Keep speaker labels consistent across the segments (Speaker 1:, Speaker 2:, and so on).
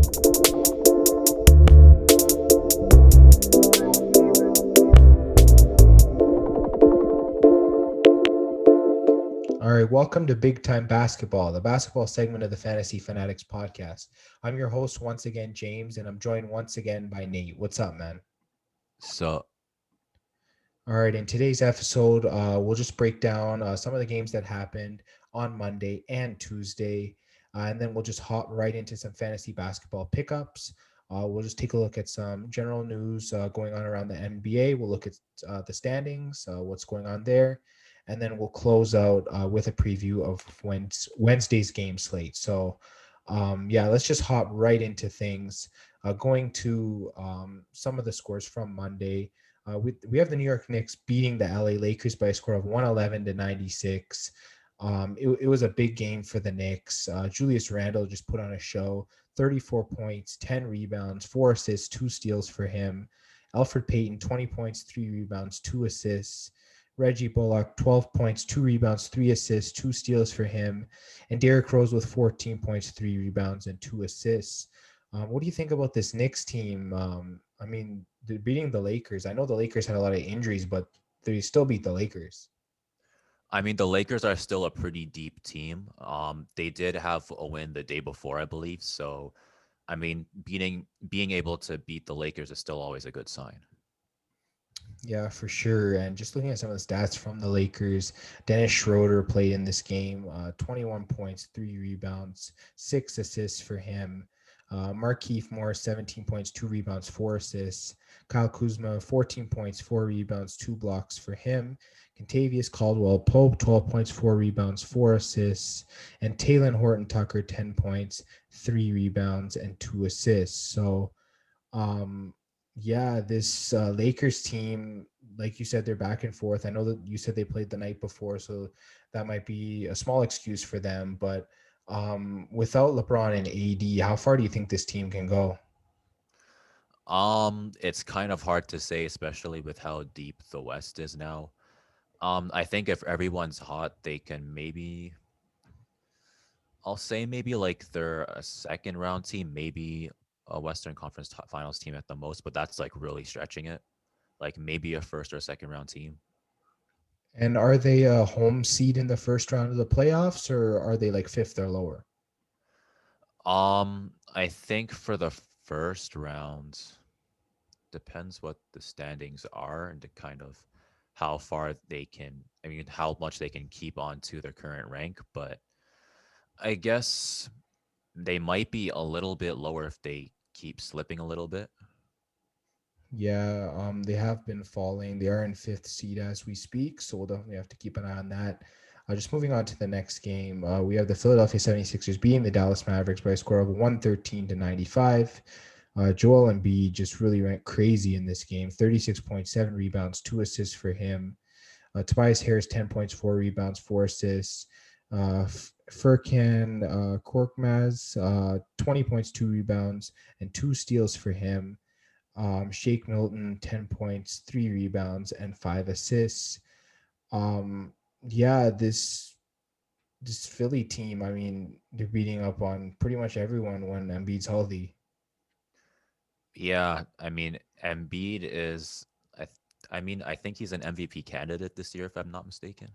Speaker 1: All right, welcome to Big Time Basketball, the basketball segment of the Fantasy Fanatics Podcast. I'm your host once again, James, and I'm joined once again by Nate. What's up, man?
Speaker 2: So,
Speaker 1: All right, in today's episode, we'll just break down some of the games that happened on Monday and Tuesday, and then we'll just hop right into some fantasy basketball pickups. We'll just take a look at some general news going on around the NBA. We'll look at the standings, what's going on there, and then we'll close out with a preview of Wednesday's game slate. So, yeah, let's just hop right into things. Going to some of the scores from Monday. We have the New York Knicks beating the LA Lakers by a score of 111-96. It was a big game for the Knicks. Julius Randle just put on a show, 34 points, 10 rebounds, 4 assists, 2 steals for him. Alfred Payton, 20 points, 3 rebounds, 2 assists. Reggie Bullock, 12 points, 2 rebounds, 3 assists, 2 steals for him. And Derrick Rose with 14 points, 3 rebounds, and 2 assists. What do you think about this Knicks team? I mean, they're beating the Lakers. I know the Lakers had a lot of injuries, but they still beat the Lakers.
Speaker 2: I mean, the Lakers are still a pretty deep team. They did have a win the day before, I believe. So, I mean, being able to beat the Lakers is still always a good sign.
Speaker 1: Yeah, for sure. And just looking at some of the stats from the Lakers, Dennis Schroeder played in this game, 21 points, 3 rebounds, 6 assists for him. Markieff Morris, 17 points, 2 rebounds, 4 assists. Kyle Kuzma, 14 points, 4 rebounds, 2 blocks for him. Contavious Caldwell Pope, 12 points, 4 rebounds, 4 assists. And Talen Horton Tucker, 10 points, 3 rebounds, and 2 assists. So, yeah, this Lakers team, like you said, they're back and forth. I know that you said they played the night before, so that might be a small excuse for them. But without LeBron and AD, how far do you think this team can go?
Speaker 2: It's kind of hard to say, especially with how deep the West is now. I think if everyone's hot, they can maybe, I'll say maybe like they're a second round team, maybe a Western Conference Finals team at the most, but that's like really stretching it. Like maybe a first or second round team.
Speaker 1: And are they a home seed in the first round of the playoffs, or are they like fifth or lower?
Speaker 2: I think for the first round, depends what the standings are and the kind of how far they can, I mean, how much they can keep on to their current rank. But I guess they might be a little bit lower if they keep slipping a little bit.
Speaker 1: Yeah, they have been falling. They are in fifth seed as we speak, so we'll definitely have to keep an eye on that. Just moving on to the next game, we have the Philadelphia 76ers beating the Dallas Mavericks by a score of 113-95. Joel Embiid just really went crazy in this game, 36.7 rebounds, 2 assists for him. Tobias Harris, 10 points, 4 rebounds, 4 assists. Furkan Korkmaz, 20 points, 2 rebounds, and 2 steals for him. Shake Milton, 10 points, 3 rebounds, and 5 assists. Yeah, this Philly team, I mean, they're beating up on pretty much everyone when Embiid's healthy.
Speaker 2: Yeah, I mean, Embiid is, I mean, I think he's an MVP candidate this year, if I'm not mistaken.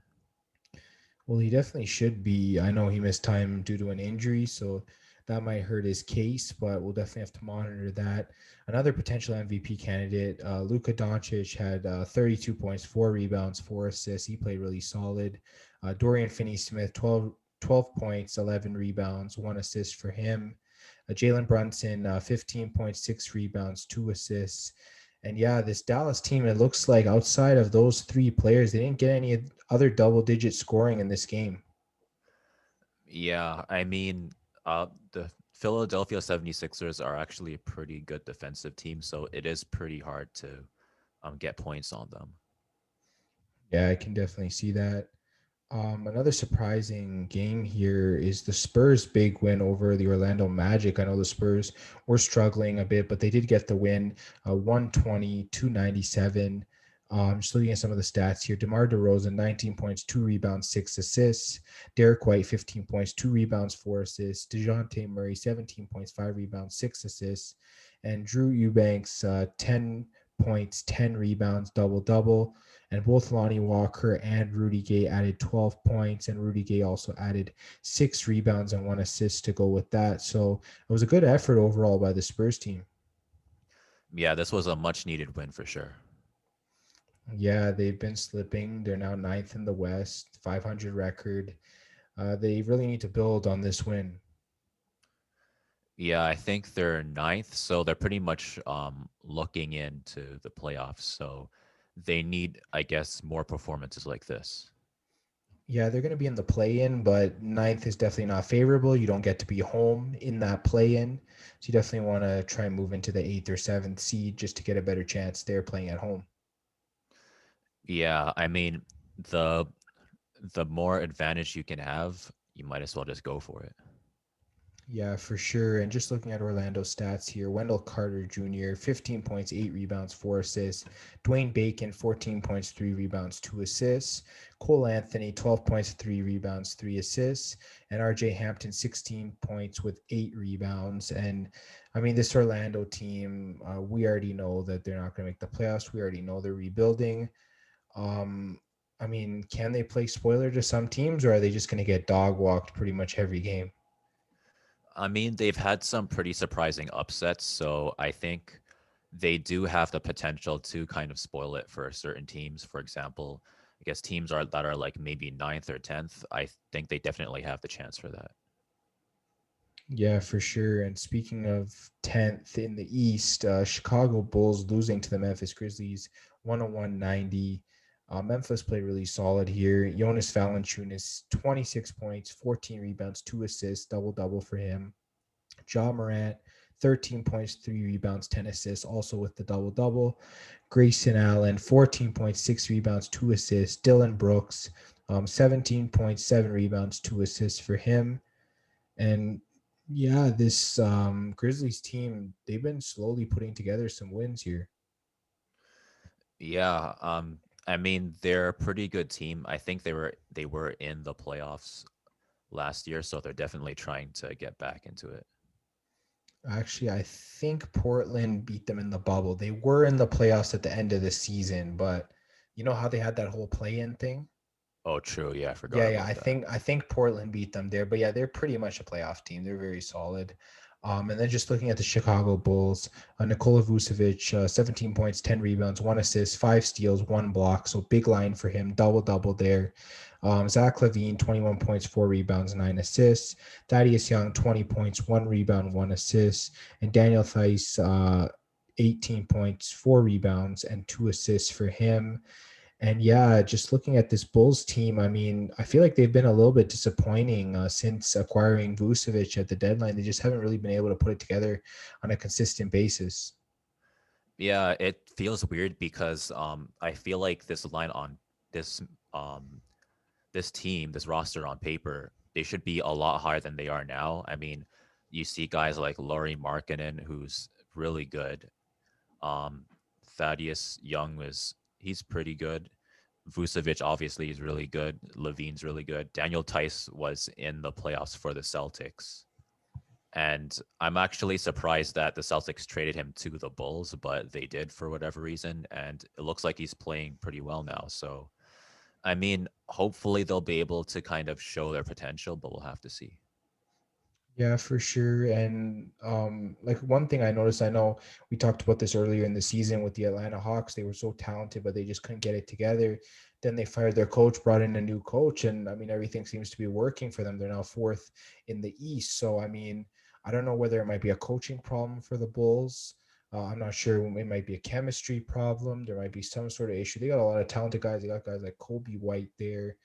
Speaker 1: Well, he definitely should be. I know he missed time due to an injury, so that might hurt his case, but we'll definitely have to monitor that. Another potential MVP candidate, Luka Doncic, had 32 points, 4 rebounds, 4 assists. He played really solid. Dorian Finney-Smith, 12 points, 11 rebounds, 1 assist for him. Jalen Brunson, 15.6 rebounds, 2 assists. And yeah, this Dallas team, it looks like outside of those 3 players, they didn't get any other double-digit scoring in this game.
Speaker 2: Yeah, I mean, the Philadelphia 76ers are actually a pretty good defensive team, so it is pretty hard to get points on them.
Speaker 1: Yeah, I can definitely see that. Another surprising game here is the Spurs' big win over the Orlando Magic. I know the Spurs were struggling a bit, but they did get the win, 120-97. Just looking at some of the stats here, DeMar DeRozan, 19 points, 2 rebounds, 6 assists. Derek White, 15 points, 2 rebounds, 4 assists. DeJounte Murray, 17 points, 5 rebounds, 6 assists. And Drew Eubanks, 10 points, 10 rebounds, double double. And both Lonnie Walker and Rudy Gay added 12 points, and Rudy Gay also added 6 rebounds and 1 assist to go with that. So it was a good effort overall by the Spurs team.
Speaker 2: Yeah, this was a much needed win for sure.
Speaker 1: Yeah, they've been slipping. They're now ninth in the West, 500 record. They really need to build on this win.
Speaker 2: Yeah, I think they're ninth, so they're pretty much looking into the playoffs. So they need, I guess, more performances like this.
Speaker 1: Yeah, they're going to be in the play-in, but ninth is definitely not favorable. You don't get to be home in that play-in, so you definitely want to try and move into the eighth or seventh seed just to get a better chance there playing at home.
Speaker 2: Yeah, I mean, the the more advantage you can have, you might as well just go for it.
Speaker 1: Yeah, for sure. And just looking at Orlando's stats here, Wendell Carter Jr., 15 points, 8 rebounds, 4 assists. Dwayne Bacon, 14 points, 3 rebounds, 2 assists. Cole Anthony, 12 points, 3 rebounds, 3 assists. And RJ Hampton, 16 points with 8 rebounds. And I mean, this Orlando team, we already know that they're not going to make the playoffs. We already know they're rebuilding. Um, I mean, can they play spoiler to some teams, or are they just going to get dog walked pretty much every game?
Speaker 2: I mean, they've had some pretty surprising upsets, so I think they do have the potential to kind of spoil it for certain teams. For example, I guess teams are that are like maybe ninth or 10th. I think they definitely have the chance for that.
Speaker 1: Yeah, for sure. And speaking of 10th in the East, Chicago Bulls losing to the Memphis Grizzlies 101-90. Memphis played really solid here. Jonas Valanciunas, 26 points, 14 rebounds, 2 assists, double double for him. Ja Morant, 13 points, 3 rebounds, 10 assists, also with the double double. Grayson Allen, 14 points, 6 rebounds, 2 assists. Dylan Brooks, 17 points, 7 rebounds, 2 assists for him. And yeah, this Grizzlies team, they've been slowly putting together some wins here.
Speaker 2: Yeah, I mean they're a pretty good team. I think they were in the playoffs last year, so they're definitely trying to get back into it.
Speaker 1: Actually, I think Portland beat them in the bubble. They were in the playoffs at the end of the season, but you know how they had that whole play-in thing?
Speaker 2: Oh, true. Yeah, I
Speaker 1: Yeah,
Speaker 2: forgot
Speaker 1: yeah.
Speaker 2: about that.
Speaker 1: I think Portland beat them there, but yeah, they're pretty much a playoff team. They're very solid. And then just looking at the Chicago Bulls, Nikola Vucevic, 17 points, 10 rebounds, 1 assist, 5 steals, 1 block. So big line for him, double double there. Zach Levine, 21 points, 4 rebounds, 9 assists. Thaddeus Young, 20 points, 1 rebound, 1 assist. And Daniel Theis, 18 points, 4 rebounds, and 2 assists for him. And yeah, just looking at this Bulls team, I mean, I feel like they've been a little bit disappointing since acquiring Vucevic at the deadline. They just haven't really been able to put it together on a consistent basis.
Speaker 2: Yeah, it feels weird because I feel like this um this team, this roster on paper, they should be a lot higher than they are now. I mean, you see guys like Laurie Markkinen, who's really good. Um, Thaddeus Young he's pretty good. Vucevic obviously is really good. Levine's really good. Daniel Tice was in the playoffs for the Celtics. And I'm actually surprised that the Celtics traded him to the Bulls, but they did for whatever reason. And it looks like he's playing pretty well now. So, I mean, hopefully they'll be able to kind of show their potential, but we'll have to see.
Speaker 1: Yeah, for sure. And like one thing I noticed, I know we talked about this earlier in the season with the Atlanta Hawks. They were so talented, but they just couldn't get it together. Then they fired their coach, brought in a new coach, and I mean everything seems to be working for them. They're now fourth in the East. So I mean, I don't know whether it might be a coaching problem for the Bulls. I'm not sure. It might be a chemistry problem. There might be some sort of issue. They got a lot of talented guys. They got guys like Kobe White there.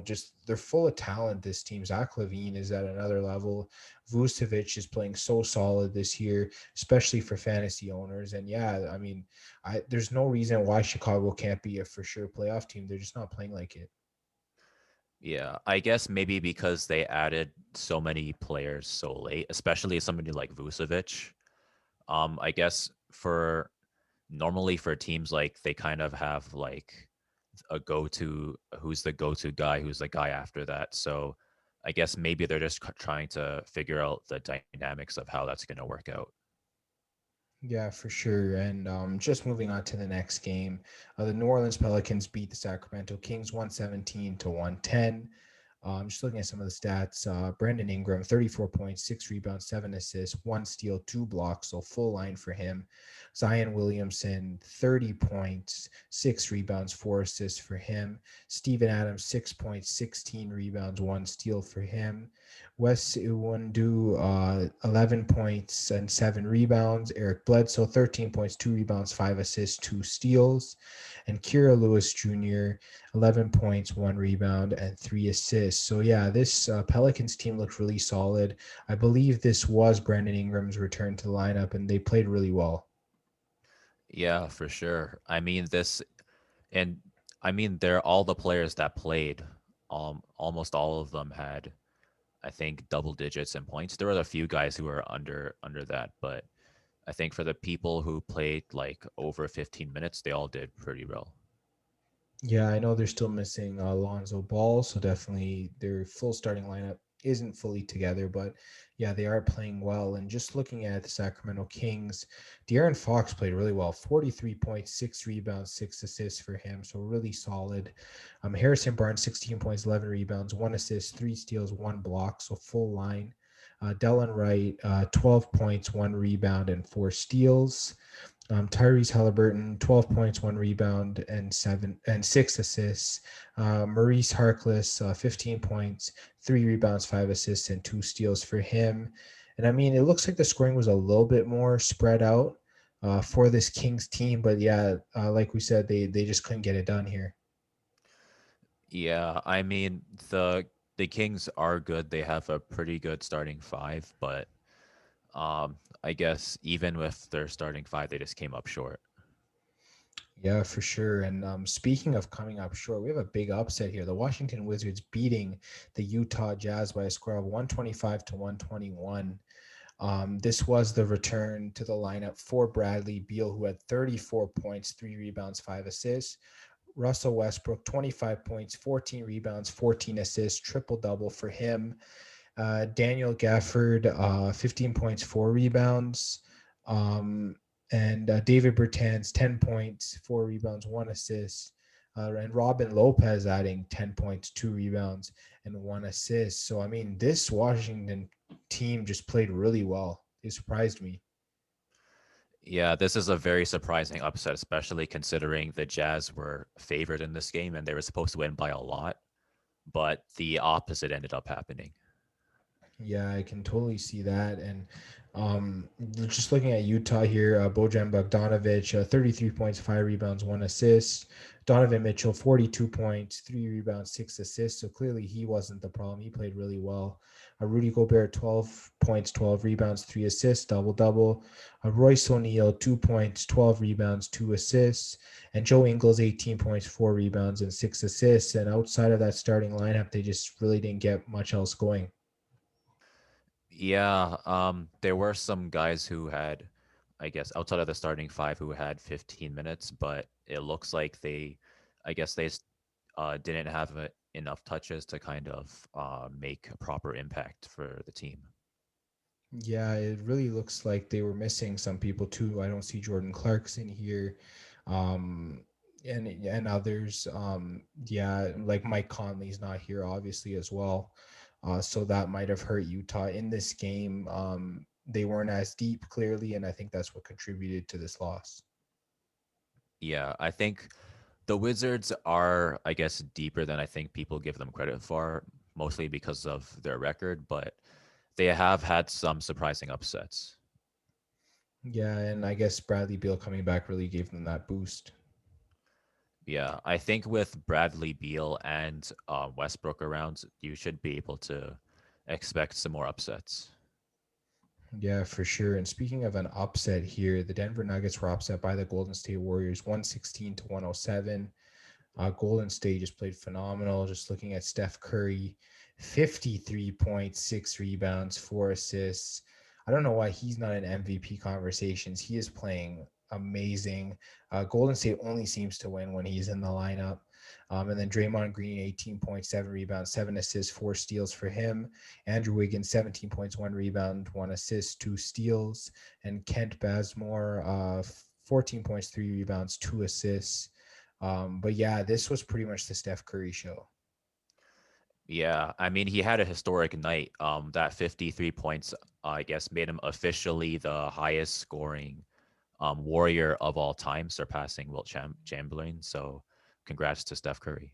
Speaker 1: Just they're full of talent. This team, Zach Levine is at another level. Vucevic is playing so solid this year, especially for fantasy owners. And yeah, I mean, there's no reason why Chicago can't be a for sure playoff team. They're just not playing like it.
Speaker 2: Yeah, I guess maybe because they added so many players so late, especially somebody like Vucevic. I guess for normally for teams, like they kind of have like a go-to, who's the go-to guy, who's the guy after that. So I guess maybe they're just trying to figure out the dynamics of how that's going to work out.
Speaker 1: Yeah, for sure. And just moving on to the next game, the New Orleans Pelicans beat the Sacramento Kings 117 to 110. Just looking at some of the stats, Brandon Ingram, 34 points, 6 rebounds, 7 assists, 1 steal, 2 blocks, so full line for him. Zion Williamson, 30 points, 6 rebounds, 4 assists for him. Steven Adams, 6 points, 16 rebounds, 1 steal for him. Wes Iwundu, 11 points and 7 rebounds. Eric Bledsoe, 13 points, 2 rebounds, 5 assists, 2 steals. And Kira Lewis Jr., 11 points, 1 rebound, and 3 assists. So, yeah, this Pelicans team looked really solid. I believe this was Brandon Ingram's return to the lineup, and they played really well.
Speaker 2: Yeah, for sure. I mean, and I mean, they're all the players that played. Almost all of them had, I think, double digits in points. There were a few guys who were under that, but I think for the people who played like over 15 minutes, they all did pretty well.
Speaker 1: Yeah, I know they're still missing Alonzo Ball, so definitely their full starting lineup isn't fully together, but yeah, they are playing well. And just looking at the Sacramento Kings, De'Aaron Fox played really well, 43 points, 6 rebounds, 6 assists for him, so really solid. Harrison Barnes, 16 points, 11 rebounds, 1 assist, 3 steals, 1 block, so full line. Delon Wright, 12 points, 1 rebound, and 4 steals. Tyrese Halliburton, 12 points, 1 rebound, and 6 assists. Maurice Harkless, 15 points, 3 rebounds, 5 assists, and 2 steals for him. And I mean, it looks like the scoring was a little bit more spread out for this Kings team, but yeah, like we said, they just couldn't get it done here.
Speaker 2: Yeah, I mean, the Kings are good. They have a pretty good starting five, but I guess even with their starting five, they just came up short.
Speaker 1: Yeah, for sure. And speaking of coming up short, we have a big upset here. The Washington Wizards beating the Utah Jazz by a score of 125 to 121. This was the return to the lineup for Bradley Beal, who had 34 points, 3 rebounds, 5 assists. Russell Westbrook, 25 points, 14 rebounds, 14 assists, triple double for him. Daniel Gafford, 15 points, 4 rebounds. Um, and David Bertans, 10 points, 4 rebounds, 1 assist. And Robin Lopez adding 10 points, 2 rebounds, and 1 assist. So, I mean, this Washington team just played really well. It surprised me.
Speaker 2: Yeah, this is a very surprising upset, especially considering the Jazz were favored in this game and they were supposed to win by a lot, but the opposite ended up happening.
Speaker 1: Yeah, I can totally see that. And just looking at Utah here, Bojan Bogdanovic, 33 points, 5 rebounds, 1 assist. Donovan Mitchell, 42 points, 3 rebounds, 6 assists. So clearly he wasn't the problem. He played really well. Rudy Gobert, 12 points, 12 rebounds, 3 assists, double double. Royce O'Neal, 2 points, 12 rebounds, 2 assists. And Joe Ingles, 18 points, 4 rebounds, and 6 assists. And outside of that starting lineup, they just really didn't get much else going.
Speaker 2: Yeah, there were some guys who had, I guess, outside of the starting five who had 15 minutes, but it looks like I guess didn't have enough touches to kind of make a proper impact for the team.
Speaker 1: Yeah, it really looks like they were missing some people too. I don't see Jordan Clarkson here, um, and others. Yeah, like Mike Conley's not here obviously as well, so that might have hurt Utah in this game. They weren't as deep clearly, and I think that's what contributed to this loss.
Speaker 2: Yeah, I think the Wizards are, I guess, deeper than I think people give them credit for, mostly because of their record, but they have had some surprising upsets.
Speaker 1: Yeah, and I guess Bradley Beal coming back really gave them that boost.
Speaker 2: Yeah, I think with Bradley Beal and Westbrook around, you should be able to expect some more upsets.
Speaker 1: Yeah, for sure. And speaking of an upset here, the Denver Nuggets were upset by the Golden State Warriors 116 to 107. Golden State just played phenomenal. Just looking at Steph Curry, 53 points, 6 rebounds, 4 assists. I don't know why he's not in MVP conversations. He is playing amazing. Golden State only seems to win when he's in the lineup. And then Draymond Green, 18.7 rebounds, 7 assists, 4 steals for him. Andrew Wiggins, 17 points, 1 rebound, 1 assist, 2 steals. And Kent Bazemore, 14 points, 3 rebounds, 2 assists. But yeah, this was pretty much the Steph Curry show.
Speaker 2: Yeah, I mean, he had a historic night. That 53 points, I guess, made him officially the highest scoring Warrior of all time, surpassing Wilt Chamberlain. So, congrats to Steph Curry.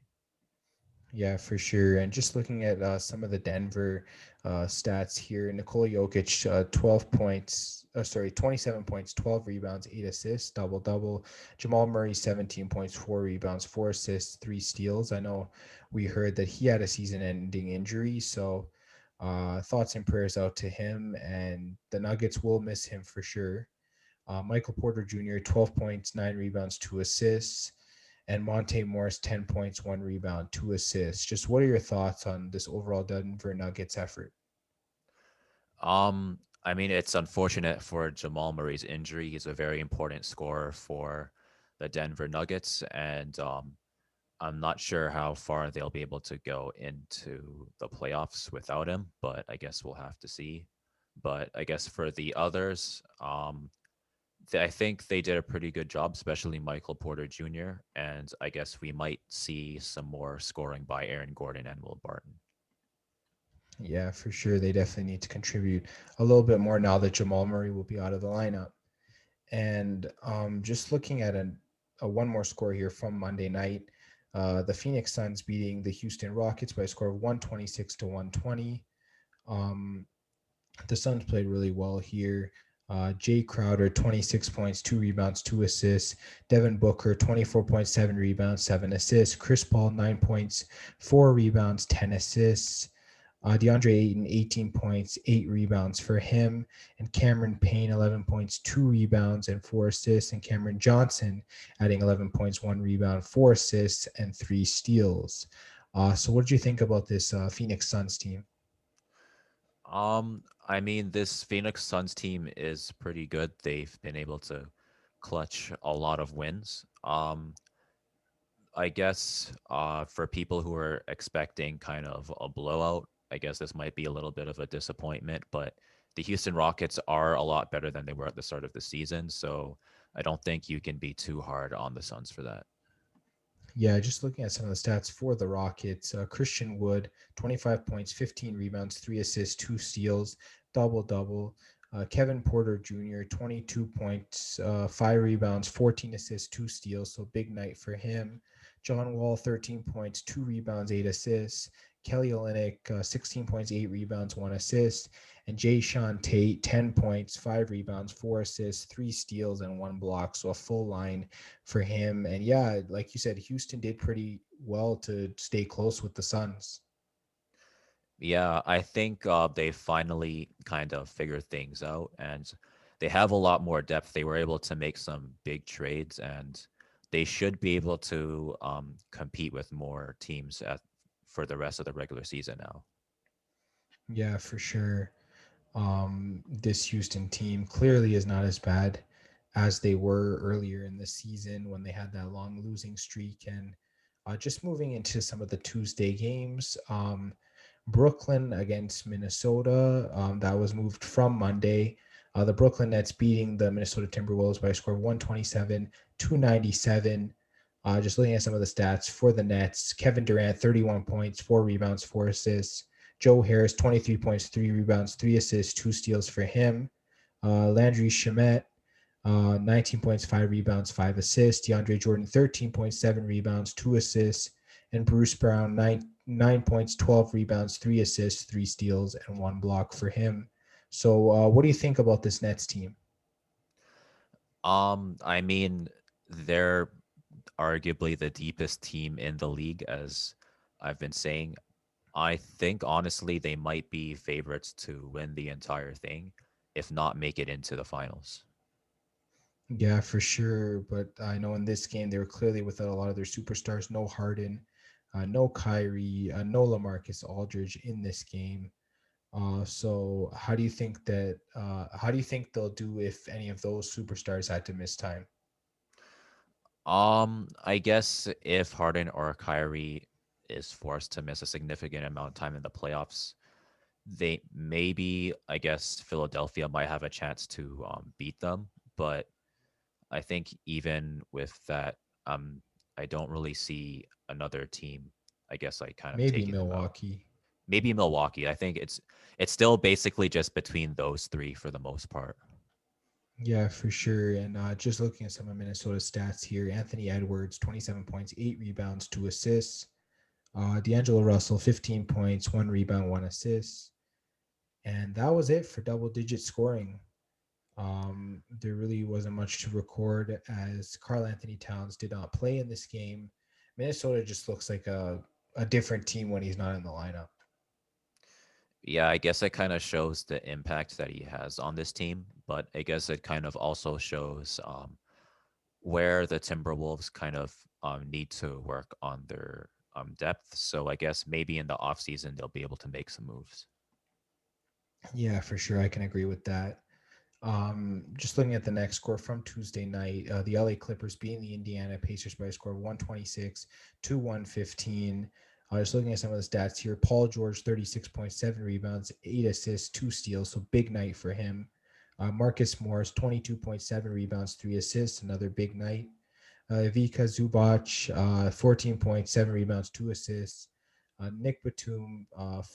Speaker 1: Yeah, for sure. And just looking at some of the Denver stats here, Nikola Jokic, 12 points, sorry, 27 points, 12 rebounds, 8 assists, double double. Jamal Murray, 17 points, 4 rebounds, 4 assists, 3 steals. I know we heard that he had a season ending injury. So thoughts and prayers out to him. And the Nuggets will miss him for sure. Michael Porter Jr., 12 points, 9 rebounds, 2 assists. And Monte Morris, 10 points, 1 rebound, 2 assists. Just what are your thoughts on this overall Denver Nuggets effort?
Speaker 2: I mean, it's unfortunate for Jamal Murray's injury. He's a very important scorer for the Denver Nuggets, and I'm not sure how far they'll be able to go into the playoffs without him, but I guess we'll have to see. But I guess for the others, I think they did a pretty good job, especially Michael Porter Jr. And I guess we might see some more scoring by Aaron Gordon and Will Barton.
Speaker 1: Yeah, for sure. They definitely need to contribute a little bit more now that Jamal Murray will be out of the lineup. And just looking at a one more score here from Monday night, the Phoenix Suns beating the Houston Rockets by a score of 126 to 120. Um, the Suns played really well here. Jay Crowder, 26 points, 2 rebounds, 2 assists. Devin Booker, 24.7 rebounds, 7 assists. Chris Paul, 9 points, 4 rebounds, 10 assists. DeAndre Ayton, 18 points, 8 rebounds for him. And Cameron Payne, 11 points, 2 rebounds, and 4 assists. And Cameron Johnson adding 11 points, 1 rebound, 4 assists, and 3 steals. So, what did you think about this Phoenix Suns team?
Speaker 2: I mean, this Phoenix Suns team is pretty good. They've been able to clutch a lot of wins. I guess for people who are expecting kind of a blowout, I guess this might be a little bit of a disappointment, but the Houston Rockets are a lot better than they were at the start of the season. So I don't think you can be too hard on the Suns for that.
Speaker 1: Yeah, just looking at some of the stats for the Rockets, Christian Wood, 25 points, 15 rebounds, 3 assists, 2 steals, double double. Kevin Porter Jr., 22 points, 5 rebounds, 14 assists, 2 steals. So big night for him. John Wall, 13 points, 2 rebounds, 8 assists. Kelly Olynyk, 16 points, 8 rebounds, 1 assist. And Jay Sean Tate, 10 points, 5 rebounds, 4 assists, 3 steals, and 1 block. So a full line for him. And yeah, like you said, Houston did pretty well to stay close with the Suns.
Speaker 2: Yeah, I think they finally kind of figured things out and they have a lot more depth. They were able to make some big trades and they should be able to compete with more teams for the rest of the regular season now.
Speaker 1: Yeah, for sure. This Houston team clearly is not as bad as they were earlier in the season when they had that long losing streak. And just moving into some of the Tuesday games, Brooklyn against Minnesota, that was moved from Monday. The Brooklyn Nets beating the Minnesota Timberwolves by a score of 127 297. Just looking at some of the stats for the Nets, Kevin Durant, 31 points, 4 rebounds, 4 assists. Joe Harris, 23 points, 3 rebounds, 3 assists, 2 steals for him. Landry Shamet, 19 points, 5 rebounds, 5 assists. DeAndre Jordan, 13 points, 7 rebounds, 2 assists. And Bruce Brown, 9 points, 12 rebounds, 3 assists, 3 steals, and 1 block for him. So, what do you think about this Nets team?
Speaker 2: I mean, they're arguably the deepest team in the league, as I've been saying. I think honestly they might be favorites to win the entire thing, if not make it into the finals.
Speaker 1: Yeah, for sure. But I know in this game they were clearly without a lot of their superstars. No Harden, no Kyrie, no Lamarcus Aldridge in this game. So how do you think they'll do if any of those superstars had to miss time?
Speaker 2: I guess if Harden or Kyrie is forced to miss a significant amount of time in the playoffs, they maybe, I guess, Philadelphia might have a chance to beat them. But I think even with that, um, I don't really see another team, I guess, like kind of
Speaker 1: Maybe
Speaker 2: taking them out.
Speaker 1: Milwaukee.
Speaker 2: Maybe Milwaukee. I think it's still basically just between those three for the most part.
Speaker 1: Yeah, for sure. And just looking at some of Minnesota's stats here, Anthony Edwards, 27 points, 8 rebounds, 2 assists. D'Angelo Russell, 15 points, 1 rebound, 1 assist. And that was it for double digit scoring. There really wasn't much to record as Karl Anthony Towns did not play in this game. Minnesota just looks like a different team when he's not in the lineup.
Speaker 2: Yeah, I guess it kind of shows the impact that he has on this team, but I guess it kind of also shows where the Timberwolves kind of need to work on their depth. So I guess maybe in the offseason they'll be able to make some moves.
Speaker 1: Yeah, for sure. I can agree with that. Just looking at the next score from Tuesday night, the LA Clippers beating the Indiana Pacers by a score of 126 to 115. Just looking at some of the stats here, Paul George, 36.7 rebounds, 8 assists, 2 steals. So big night for him. Marcus Morris, 22.7 rebounds, 3 assists. Another big night. Vika Zubac, 14.7 rebounds, 2 assists. Nick Batum,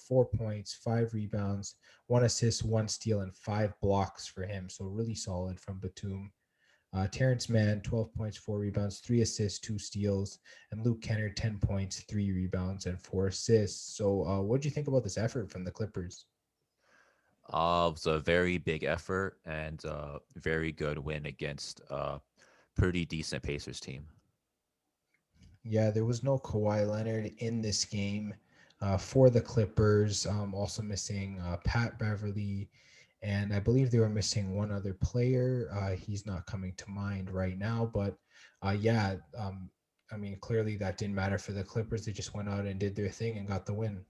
Speaker 1: 4 points, 5 rebounds, 1 assist, 1 steal, and 5 blocks for him. So really solid from Batum. Terrence Mann, 12 points, 4 rebounds, 3 assists, 2 steals, and Luke Kennard, 10 points, 3 rebounds, and 4 assists. So, what do you think about this effort from the Clippers?
Speaker 2: It was a very big effort and a very good win against a pretty decent Pacers team.
Speaker 1: Yeah, there was no Kawhi Leonard in this game for the Clippers. Also missing Pat Beverly, and I believe they were missing one other player. He's not coming to mind right now, but yeah, I mean, clearly that didn't matter for the Clippers. They just went out and did their thing and got the win.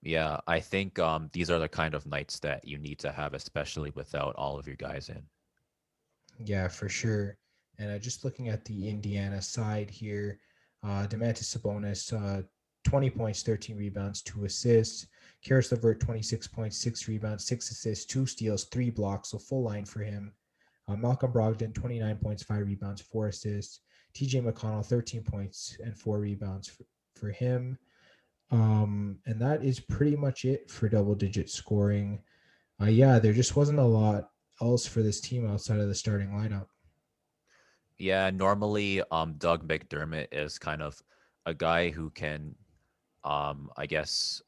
Speaker 2: Yeah, I think these are the kind of nights that you need to have, especially without all of your guys in.
Speaker 1: Yeah, for sure. And just looking at the Indiana side here, Demantis Sabonis, 20 points, 13 rebounds, 2 assists. Karis LeVert, 26 points, 6 rebounds, 6 assists, 2 steals, 3 blocks. So full line for him. Malcolm Brogdon, 29 points, 5 rebounds, 4 assists. TJ McConnell, 13 points and 4 rebounds for him. And that is pretty much it for double digit scoring. Yeah, there just wasn't a lot else for this team outside of the starting lineup.
Speaker 2: Yeah, normally Doug McDermott is kind of a guy who can I guess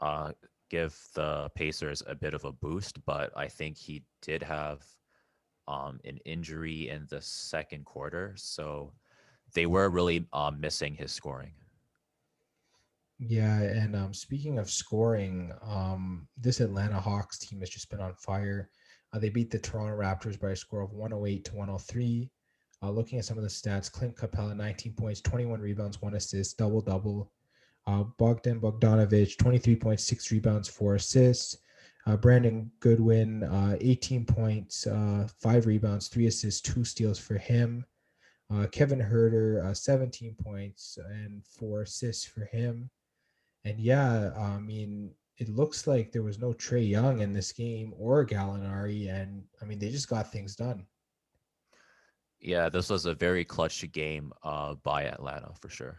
Speaker 2: uh give the Pacers a bit of a boost, but I think he did have an injury in the second quarter, so they were really missing his scoring.
Speaker 1: Yeah, and speaking of scoring, this Atlanta Hawks team has just been on fire. They beat the Toronto Raptors by a score of 108 to 103. Looking at some of the stats, Clint Capella, 19 points, 21 rebounds, 1 assist, double double. Bogdan Bogdanovic, 23 points, 6 rebounds, 4 assists. Brandon Goodwin, 18 points, 5 rebounds, 3 assists, 2 steals for him. Kevin Herter, 17 points and 4 assists for him. And yeah, I mean, it looks like there was no Trey Young in this game or Gallinari, and I mean, they just got things done.
Speaker 2: Yeah, this was a very clutch game by Atlanta for sure.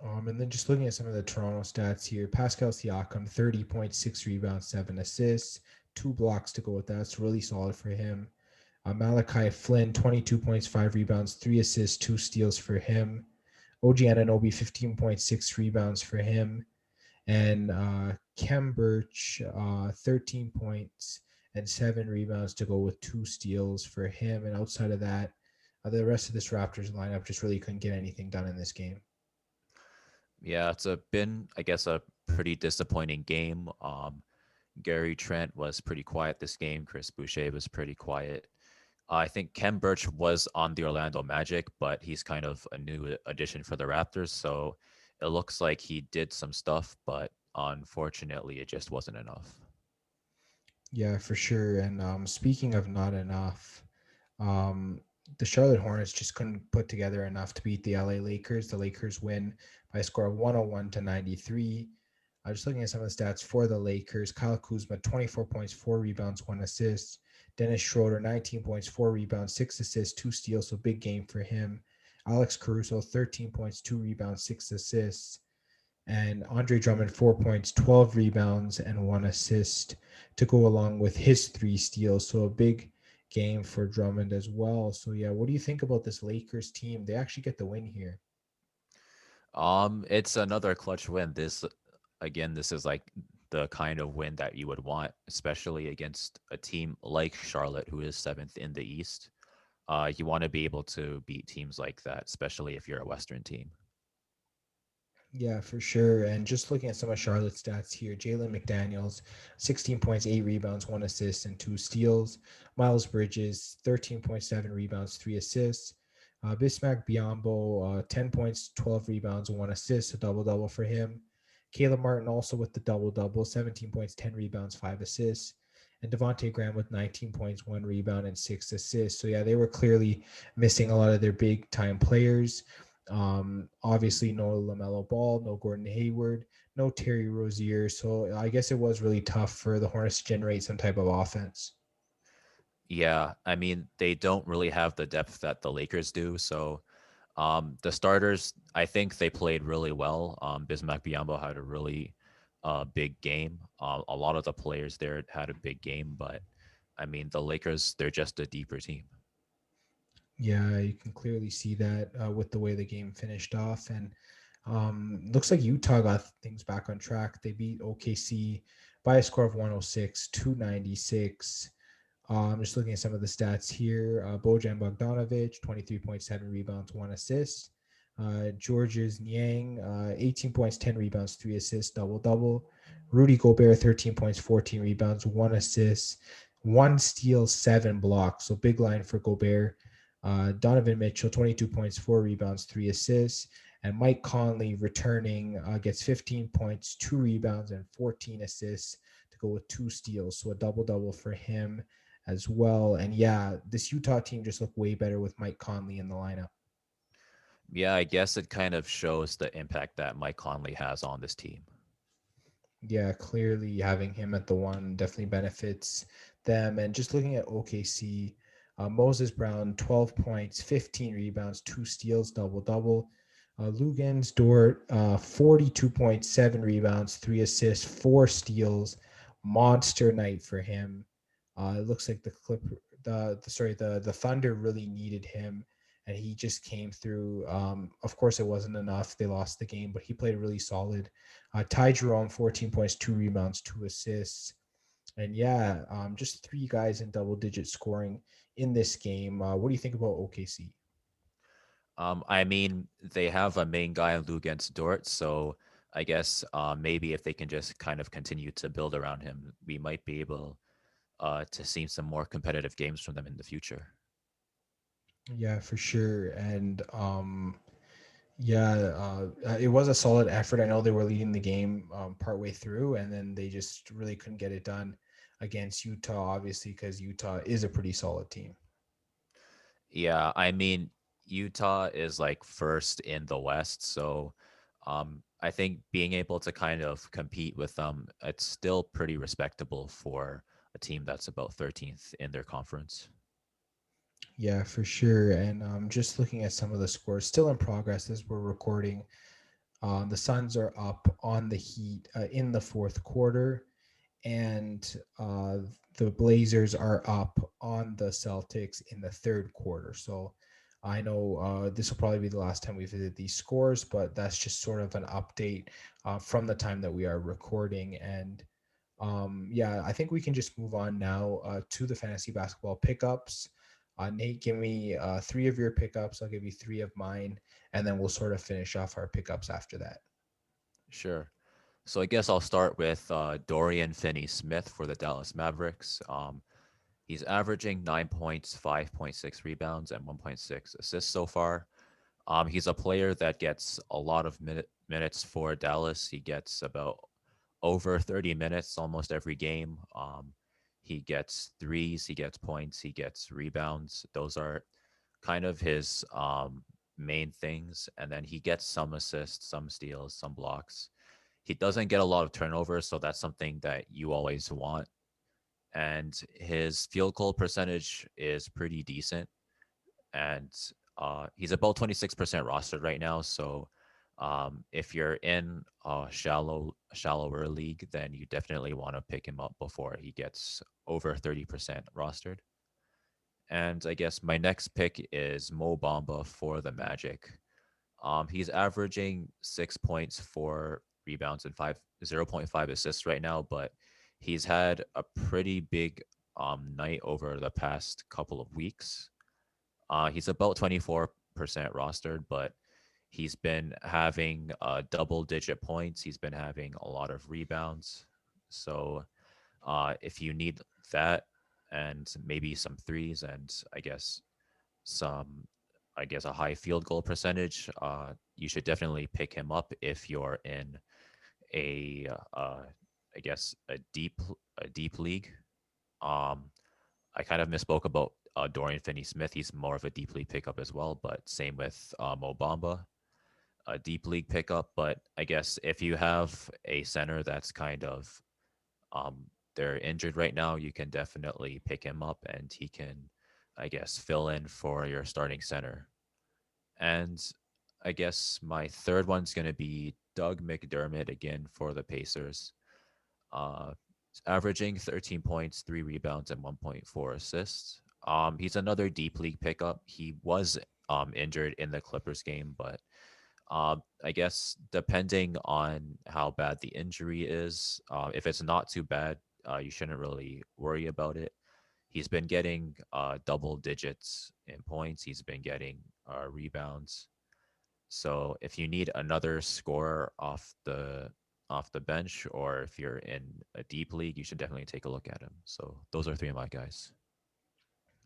Speaker 1: And then just looking at some of the Toronto stats here, Pascal Siakam, 30.6 rebounds, 7 assists, 2 blocks to go with that. It's really solid for him. Malachi Flynn, 22 points, 5 rebounds, 3 assists, 2 steals for him. OG Ananobi, 15.6 rebounds for him. And Kem Birch, 13 points and 7 rebounds to go with 2 steals for him. And outside of that, the rest of this Raptors lineup just really couldn't get anything done in this game.
Speaker 2: Yeah, it's been, I guess, a pretty disappointing game. Gary Trent was pretty quiet this game. Chris Boucher was pretty quiet. I think Kem Birch was on the Orlando Magic, but he's kind of a new addition for the Raptors. So it looks like he did some stuff, but unfortunately, it just wasn't enough.
Speaker 1: Yeah, for sure. And speaking of not enough, um, the Charlotte Hornets just couldn't put together enough to beat the LA Lakers. The Lakers win by a score of 101 to 93. Just looking at some of the stats for the Lakers, Kyle Kuzma, 24 points, 4 rebounds, 1 assist. Dennis Schroeder, 19 points, 4 rebounds, 6 assists, 2 steals. So big game for him. Alex Caruso, 13 points, 2 rebounds, 6 assists. And Andre Drummond, 4 points, 12 rebounds, and 1 assist to go along with his 3 steals. So a big game for Drummond as well. So yeah, what do you think about this Lakers team? They actually get the win here.
Speaker 2: It's another clutch win. This again, this is like the kind of win that you would want, especially against a team like Charlotte, who is seventh in the East. You want to be able to beat teams like that, especially if you're a Western team.
Speaker 1: Yeah, for sure. And just looking at some of Charlotte's stats here, Jalen McDaniels, 16 points, 8 rebounds, 1 assist, and 2 steals. Miles Bridges, 13.7 rebounds, 3 assists. Bismack Biombo, 10 points, 12 rebounds, 1 assist, a double double for him. Caleb Martin also with the double double, 17 points, 10 rebounds, 5 assists. And Devontae Graham with 19 points, 1 rebound, and 6 assists. So, yeah, they were clearly missing a lot of their big time players. Obviously, no LaMelo Ball, no Gordon Hayward, no Terry Rozier. So I guess it was really tough for the Hornets to generate some type of offense.
Speaker 2: Yeah, I mean, they don't really have the depth that the Lakers do. So the starters, I think they played really well. Bismack Biyombo had a really big game. A lot of the players there had a big game, but I mean, the Lakers, they're just a deeper team.
Speaker 1: Yeah, you can clearly see that with the way the game finished off. And looks like Utah got things back on track. They beat OKC by a score of 106 296. Just looking at some of the stats here, Bojan Bogdanovic, 23.7 rebounds, 1 assist. Georges Niang, 18 points, 10 rebounds, 3 assists, double double. Rudy Gobert, 13 points, 14 rebounds, 1 assist, 1 steal, 7 blocks. So big line for Gobert. Donovan Mitchell, 22 points, 4 rebounds, 3 assists. And Mike Conley returning gets 15 points, 2 rebounds, and 14 assists to go with 2 steals. So a double double for him as well. And yeah, this Utah team just looked way better with Mike Conley in the lineup.
Speaker 2: Yeah, I guess it kind of shows the impact that Mike Conley has on this team.
Speaker 1: Yeah, clearly having him at the one definitely benefits them. And just looking at OKC, Moses Brown, 12 points, 15 rebounds, 2 steals, double double. Lugans Dort, 42.7 rebounds, 3 assists, 4 steals. Monster night for him. It looks like the Thunder really needed him, and he just came through. Of course, it wasn't enough. They lost the game, but he played really solid. Ty Jerome, 14 points, 2 rebounds, 2 assists. And yeah, just 3 guys in double digit scoring in this game. What do you think about OKC?
Speaker 2: I mean, they have a main guy in Lou against Dort, so I guess maybe if they can just kind of continue to build around him, we might be able to see some more competitive games from them in the future.
Speaker 1: Yeah, for sure. And yeah, it was a solid effort. I know they were leading the game partway through, and then they just really couldn't get it done against Utah, obviously, because Utah is a pretty solid team.
Speaker 2: Yeah, I mean, Utah is like first in the West, so I think being able to kind of compete with them, it's still pretty respectable for a team that's about 13th in their conference.
Speaker 1: Yeah, for sure. And just looking at some of the scores, still in progress as we're recording. The Suns are up on the Heat in the fourth quarter, and the Blazers are up on the Celtics in the third quarter. So I know this will probably be the last time we visit these scores, but that's just sort of an update from the time that we are recording. And yeah, I think we can just move on now to the fantasy basketball pickups. Nate, give me 3 of your pickups. I'll give you 3 of mine, and then we'll sort of finish off our pickups after that.
Speaker 2: Sure. So I guess I'll start with Dorian Finney-Smith for the Dallas Mavericks. He's averaging 9 points, 5.6 rebounds, and 1.6 assists so far. He's a player that gets a lot of minutes for Dallas. He gets about over 30 minutes almost every game. He gets threes, he gets points, he gets rebounds. Those are kind of his main things. And then he gets some assists, some steals, some blocks. He doesn't get a lot of turnovers, so that's something that you always want. And his field goal percentage is pretty decent. And he's about 26% rostered right now. So if you're in a shallower league, then you definitely want to pick him up before he gets over 30% rostered. And I guess my next pick is Mo Bamba for the Magic. He's averaging 6 points, 4 rebounds, and 0.5 assists right now, but he's had a pretty big night over the past couple of weeks. He's about 24% rostered, but he's been having double digit points. He's been having a lot of rebounds. So if you need that and maybe some threes and some, a high field goal percentage, you should definitely pick him up if you're in a, a deep league. Um, I kind of misspoke about Dorian Finney-Smith. He's more of a deep league pickup as well, but same with Mo Bamba, a deep league pickup. But I guess if you have a center that's kind of um, they're injured right now, you can definitely pick him up, and he can, fill in for your starting center. And I guess my third one's going to be Doug McDermott again for the Pacers. Uh, Averaging 13 points, 3 rebounds, and 1.4 assists. He's another deep league pickup. He was injured in the Clippers game, but I guess depending on how bad the injury is, if it's not too bad, you shouldn't really worry about it. He's been getting double digits in points. He's been getting rebounds. So if you need another scorer off the bench, or if you're in a deep league, you should definitely take a look at him. So those are three of my guys.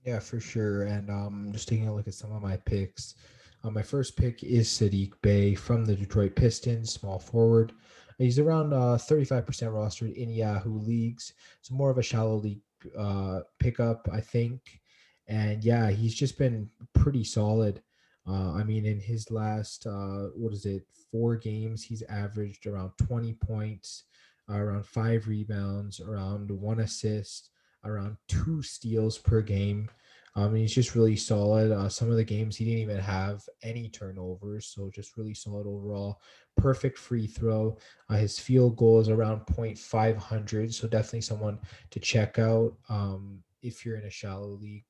Speaker 1: Yeah, for sure. And just taking a look at some of my picks. My first pick is Sadiq Bey from the Detroit Pistons, small forward. He's around 35% rostered in Yahoo leagues. So more of a shallow league pickup, I think. And yeah, he's just been pretty solid. I mean, in his last, 4 games, he's averaged around 20 points, around 5 rebounds, around 1 assist, around 2 steals per game. He's just really solid. Some of the games he didn't even have any turnovers, so just really solid overall. Perfect free throw. His field goal is around .500, so definitely someone to check out. If you're in a shallow league,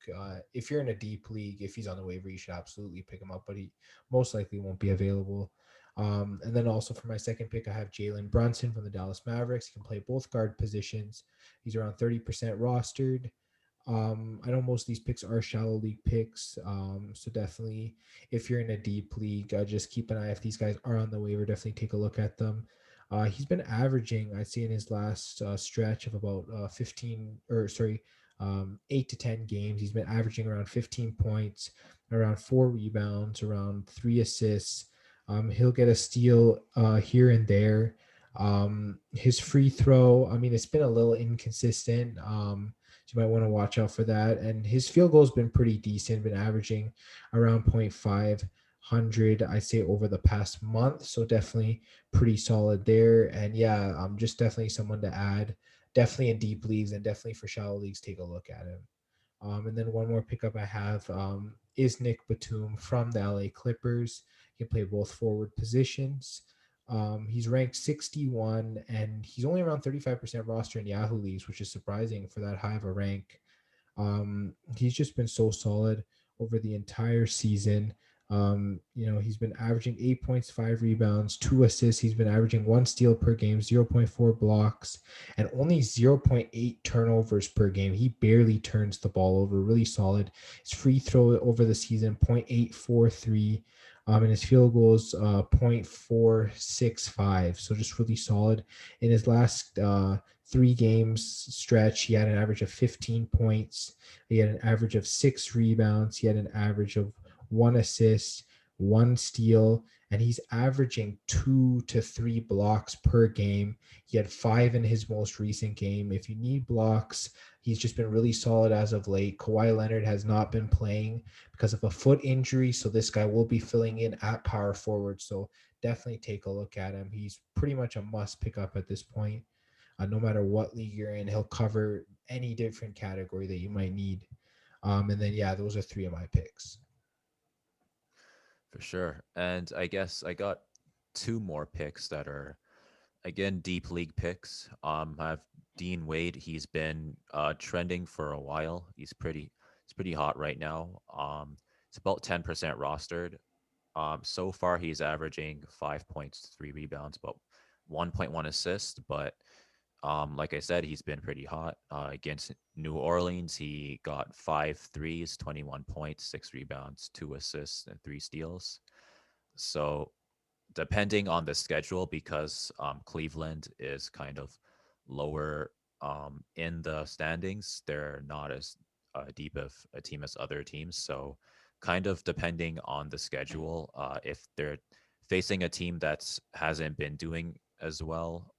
Speaker 1: if you're in a deep league, if he's on the waiver, you should absolutely pick him up, but he most likely won't be available. And then also for my second pick, I have Jalen Brunson from the Dallas Mavericks. He can play both guard positions. He's around 30% rostered. I know most of these picks are shallow league picks. So definitely, if you're in a deep league, just keep an eye if these guys are on the waiver. Definitely take a look at them. He's been averaging, I'd say, in his last stretch of about 8 to 10 games. He's been averaging around 15 points, around 4 rebounds, around 3 assists. He'll get a steal here and there. His free throw, I mean, it's been a little inconsistent. So you might want to watch out for that. And his field goal has been pretty decent, been averaging around .500, I'd say, over the past month. So definitely pretty solid there. And yeah, just definitely someone to add. Definitely in deep leagues and definitely for shallow leagues, take a look at him. And then one more pickup I have is Nick Batum from the LA Clippers. He can play both forward positions. He's ranked 61 and he's only around 35% roster in Yahoo leagues, which is surprising for that high of a rank. He's just been so solid over the entire season. He's been averaging 8 points, 5 rebounds, 2 assists. He's been averaging 1 steal per game, zero.4 blocks, and only 0.8 turnovers per game. He barely turns the ball over. Really solid. His free throw over the season, .843. And his field goals, .465. So just really solid. In his last 3 games stretch, he had an average of 15 points. He had an average of 6 rebounds. He had an average of 1 assist, one steal, and he's averaging 2 to 3 blocks per game. He had 5 in his most recent game. If you need blocks, he's just been really solid as of late. Kawhi Leonard has not been playing because of a foot injury, so this guy will be filling in at power forward. So definitely take a look at him. He's pretty much a must pick up at this point. No matter what league you're in, he'll cover any different category that you might need. And then, yeah, those are three of my picks.
Speaker 2: For sure. And I guess I got two more picks that are again deep league picks. I have Dean Wade. He's been trending for a while. He's pretty hot right now. It's about 10% rostered. So far he's averaging 5 points, 3 rebounds, about 1.1 assists. But like I said, he's been pretty hot. Against New Orleans, he got 5 threes, 21 points, 6 rebounds, 2 assists, and 3 steals. So depending on the schedule, because Cleveland is kind of lower in the standings, they're not as deep of a team as other teams. So, kind of depending on the schedule, if they're facing a team that hasn't been doing as well,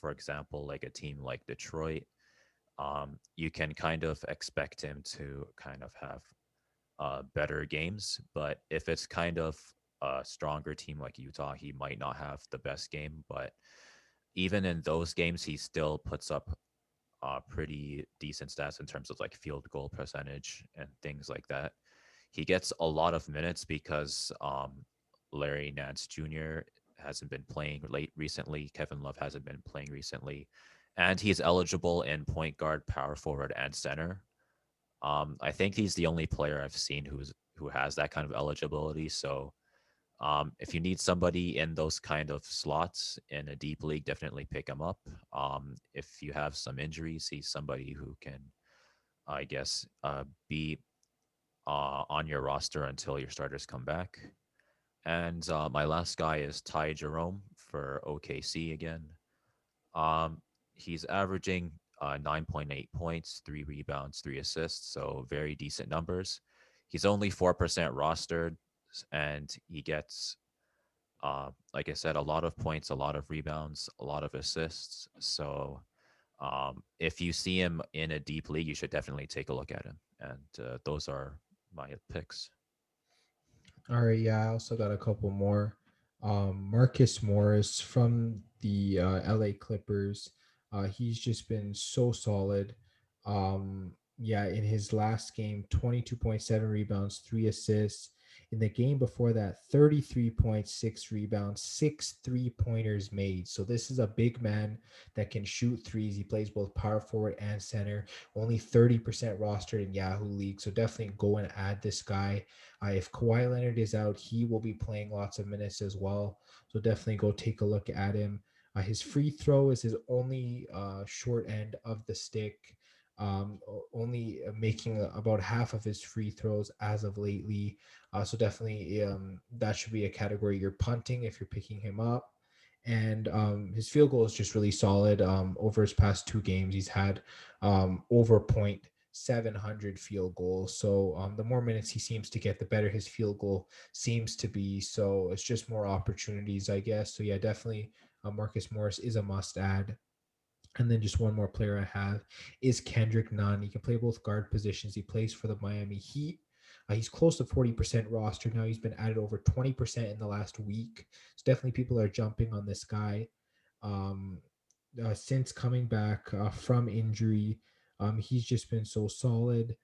Speaker 2: for example, like a team like Detroit, you can kind of expect him to kind of have better games. But if it's kind of a stronger team like Utah, he might not have the best game. But even in those games, he still puts up pretty decent stats in terms of like field goal percentage and things like that. He gets a lot of minutes because Larry Nance Jr. hasn't been playing late recently. Kevin Love hasn't been playing recently. And he's eligible in point guard, power forward, and center. I think he's the only player I've seen who has that kind of eligibility. So if you need somebody in those kind of slots in a deep league, definitely pick him up. If you have some injuries, he's somebody who can, I guess, be on your roster until your starters come back. And my last guy is Ty Jerome for OKC again. Um, he's averaging 9.8 points, 3 rebounds, 3 assists, so very decent numbers. He's only 4% rostered, and he gets, like I said, a lot of points, a lot of rebounds, a lot of assists. So if you see him in a deep league, you should definitely take a look at him. And those are my picks.
Speaker 1: All right, yeah, I also got a couple more. Marcus Morris from the LA Clippers. He's just been so solid. Yeah, in his last game, 22.7 rebounds, 3 assists. In the game before that, 33.6 rebounds, 6 3 pointers made. So this is a big man that can shoot threes. He plays both power forward and center. Only 30% rostered in Yahoo League. So definitely go and add this guy. If Kawhi Leonard is out, he will be playing lots of minutes as well. So definitely go take a look at him. His free throw is his only short end of the stick. Only making about half of his free throws as of lately. So definitely that should be a category you're punting if you're picking him up. And his field goal is just really solid. Over his past 2 games, he's had over 700 field goals. So the more minutes he seems to get, the better his field goal seems to be. So it's just more opportunities, I guess. So yeah, definitely Marcus Morris is a must add. And then just one more player I have is Kendrick Nunn. He can play both guard positions. He plays for the Miami Heat. He's close to 40% roster now. He's been added over 20% in the last week. So definitely people are jumping on this guy. Um, since coming back from injury, he's just been so solid.